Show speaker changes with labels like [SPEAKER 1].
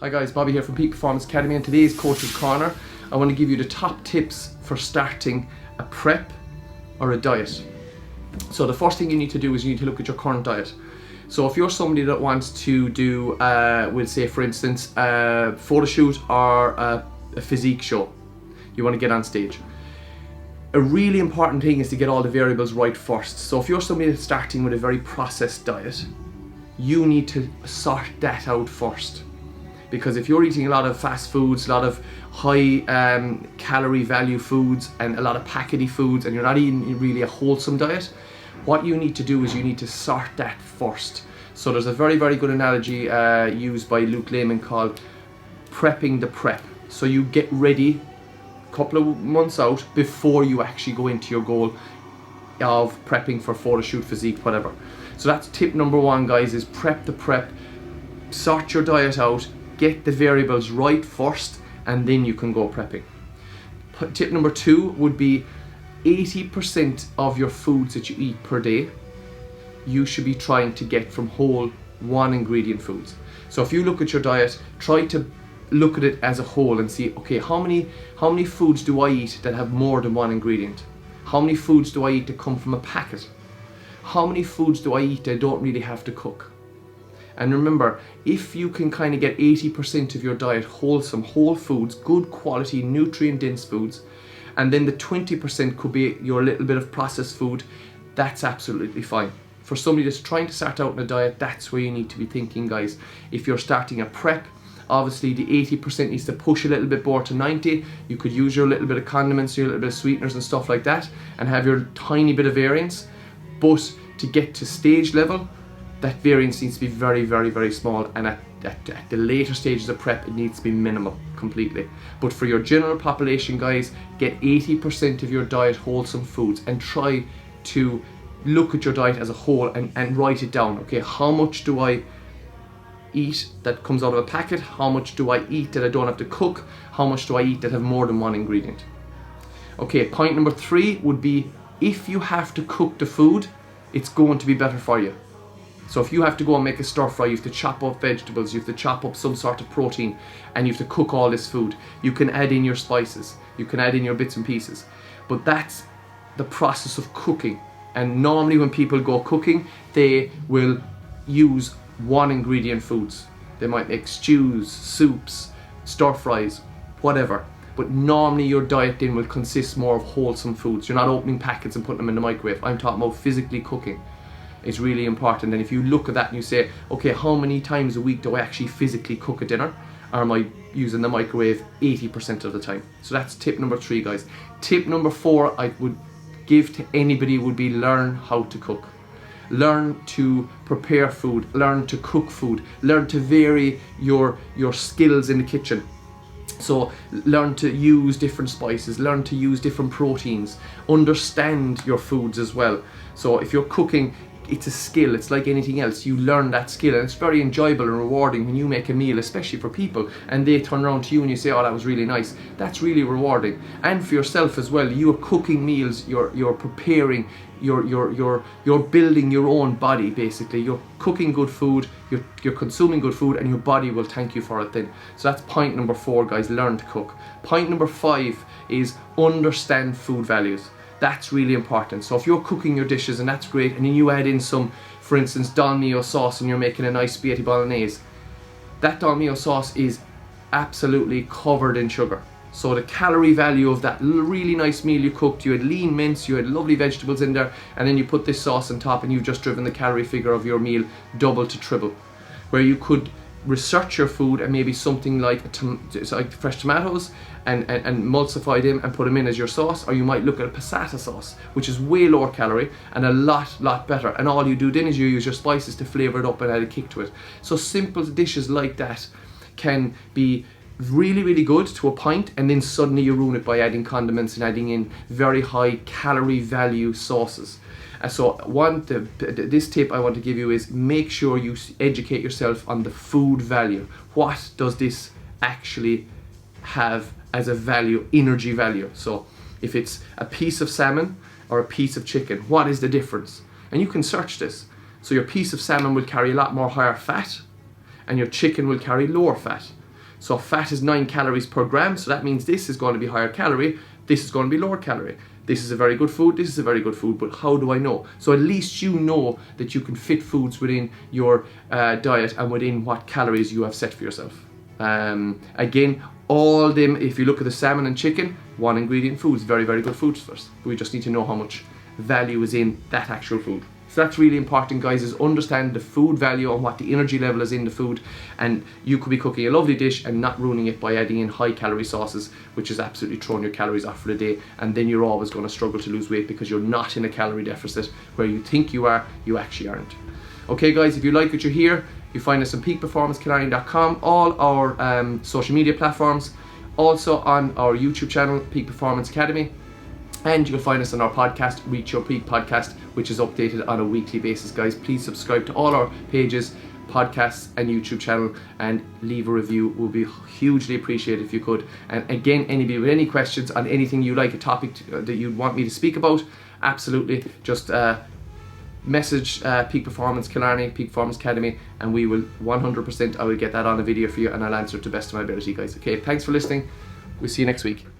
[SPEAKER 1] Hi guys, Bobby here from Peak Performance Academy, and today's Coach's Corner. I want to give you the top tips for starting a prep or a diet. So the first thing you need to do is you need to look at your current diet. So if you're somebody that wants to do, we'll say for instance, a photo shoot or a physique show, you want to get on stage. A really important thing is to get all the variables right first. So if you're somebody that's starting with a very processed diet, you need to sort that out first. Because if you're eating a lot of fast foods, a lot of high calorie value foods and a lot of packety foods, and you're not eating really a wholesome diet, what you need to do is you need to sort that first. So there's a very, very good analogy used by Luke Lehman called prepping the prep. So you get ready a couple of months out before you actually go into your goal of prepping for photo shoot, physique, whatever. So that's tip number one, guys, is prep the prep. Sort your diet out, get the variables right first, and then you can go prepping. Tip number two would be 80% of your foods that you eat per day, you should be trying to get from whole one ingredient foods. So if you look at your diet, try to look at it as a whole and see, okay, how many foods do I eat that have more than one ingredient? How many foods do I eat that come from a packet? How many foods do I eat that I don't really have to cook? And remember, if you can kind of get 80% of your diet wholesome, whole foods, good quality, nutrient-dense foods, and then the 20% could be your little bit of processed food, that's absolutely fine. For somebody that's trying to start out in a diet, that's where you need to be thinking, guys. If you're starting a prep, obviously the 80% needs to push a little bit more to 90. You could use your little bit of condiments, your little bit of sweeteners and stuff like that, and have your tiny bit of variance. But to get to stage level, that variance needs to be very, very, very small, and at the later stages of prep, it needs to be minimal completely. But for your general population, guys, get 80% of your diet wholesome foods, and try to look at your diet as a whole and write it down. Okay, how much do I eat that comes out of a packet? How much do I eat that I don't have to cook? How much do I eat that have more than one ingredient? Okay, point number three would be, if you have to cook the food, it's going to be better for you. So if you have to go and make a stir fry, you have to chop up vegetables, you have to chop up some sort of protein, and you have to cook all this food. You can add in your spices, you can add in your bits and pieces. But that's the process of cooking. And normally when people go cooking, they will use one ingredient foods. They might make stews, soups, stir fries, whatever. But normally your diet then will consist more of wholesome foods. You're not opening packets and putting them in the microwave. I'm talking about physically cooking. It's really important. And if you look at that and you say, okay, how many times a week do I actually physically cook a dinner? Or am I using the microwave 80% of the time? So that's tip number three, guys. Tip number four I would give to anybody would be learn how to cook. Learn to prepare food, learn to cook food, learn to vary your skills in the kitchen. So learn to use different spices, learn to use different proteins, understand your foods as well. So if you're cooking, it's a skill. It's like anything else. You learn that skill, and it's very enjoyable and rewarding when you make a meal, especially for people, and they turn around to you and you say, oh, that was really nice. That's really rewarding. And for yourself as well, you're cooking meals, you're preparing, you're building your own body, basically. You're cooking good food, you're consuming good food, and your body will thank you for it then. So that's point number four, guys, learn to cook. Point number five is understand food values. That's really important. So if you're cooking your dishes, and that's great, and then you add in some, for instance, Dolmio sauce, and you're making a nice spaghetti bolognese, that Dolmio sauce is absolutely covered in sugar. So the calorie value of that really nice meal you cooked, you had lean mince, you had lovely vegetables in there, and then you put this sauce on top, and you've just driven the calorie figure of your meal double to triple. Where you could research your food and maybe something like fresh tomatoes and emulsify them and put them in as your sauce, or you might look at a passata sauce, which is way lower calorie and a lot better, and all you do then is you use your spices to flavor it up and add a kick to it. So simple dishes like that can be really good to a point, and then suddenly you ruin it by adding condiments and adding in very high calorie value sauces. So this tip I want to give you is make sure you educate yourself on the food value. What does this actually have as a value, energy value? So if it's a piece of salmon or a piece of chicken, what is the difference? And you can search this. So your piece of salmon will carry a lot more higher fat, and your chicken will carry lower fat. So fat is 9 calories per gram, so that means this is going to be higher calorie, this is going to be lower calorie. This is a very good food, this is a very good food, but how do I know? So at least you know that you can fit foods within your diet and within what calories you have set for yourself. Again, all them, if you look at the salmon and chicken, 1 ingredient foods, very, very good foods for us. We just need to know how much value is in that actual food. So that's really important, guys, is understand the food value and what the energy level is in the food. And you could be cooking a lovely dish and not ruining it by adding in high calorie sauces, which is absolutely throwing your calories off for the day. And then you're always going to struggle to lose weight because you're not in a calorie deficit where you think you are, you actually aren't. Okay, guys, if you like what you hear, you find us on peakperformancekillarney.com, all our social media platforms, also on our YouTube channel, Peak Performance Academy. And you'll find us on our podcast, Reach Your Peak Podcast, which is updated on a weekly basis, guys. Please subscribe to all our pages, podcasts and YouTube channel, and leave a review. Will be hugely appreciated if you could. And again, anybody with any questions on anything you like, a topic that you want me to speak about, absolutely, just message Peak Performance Killarney, Peak Performance Academy, and we will 100%, I will get that on a video for you and I'll answer it to the best of my ability, guys. Okay, thanks for listening. We'll see you next week.